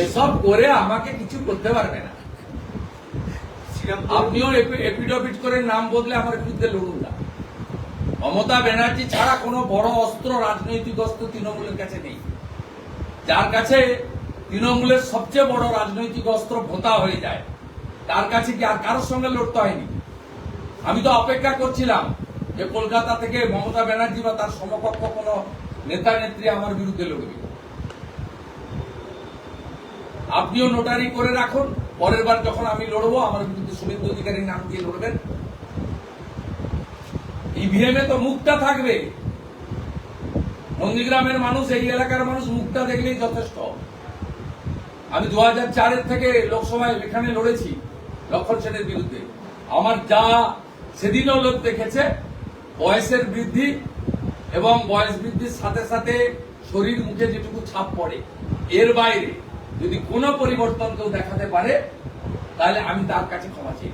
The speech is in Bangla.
এসব করে আমাকে কিছু করতে পারবে না। আপনিও এপিডোপিট করে নাম বদলে আমার বিরুদ্ধে লড়ুন না। মমতা ব্যানার্জি ছাড়া কোনো বড় অস্ত্র, রাজনৈতিক অস্ত্র তৃণমূলের কাছে নেই। যার কাছে তৃণমূলের সবচেয়ে বড় রাজনৈতিক অস্ত্র ভোতা হয়ে যায়, তার কাছে কি আর কারোর সঙ্গে লড়তে হয়নি। আমি তো অপেক্ষা করছিলাম যে কলকাতা থেকে মমতা ব্যানার্জি বা তার সমকক্ষ কোন নেতা নেত্রী আমার বিরুদ্ধে লড়বে। আপনিও নোটারি করে রাখুন, পরের বার যখন আমি লড়বো আমার বিরুদ্ধে শুভেন্দু অধিকারীর নাম দিয়ে লড়বেন। ইভিএম এ তো মুখটা থাকবে। নন্দীগ্রামের মানুষ, এই এলাকার মানুষ মুখটা দেখলেই যথেষ্ট। আমি 2004 থেকে লোকসভায় এখানে লড়েছি লক্ষণ সেনের বিরুদ্ধে। আমার যা সেদিনও লোক দেখেছে, বয়সের বৃদ্ধি এবং বয়স বৃদ্ধির সাথে সাথে শরীর মুখে যেটুকু ছাপ পড়ে, এর বাইরে যদি কোনো পরিবর্তন কেউ দেখাতে পারে তাহলে আমি তার কাছে ক্ষমা চাই।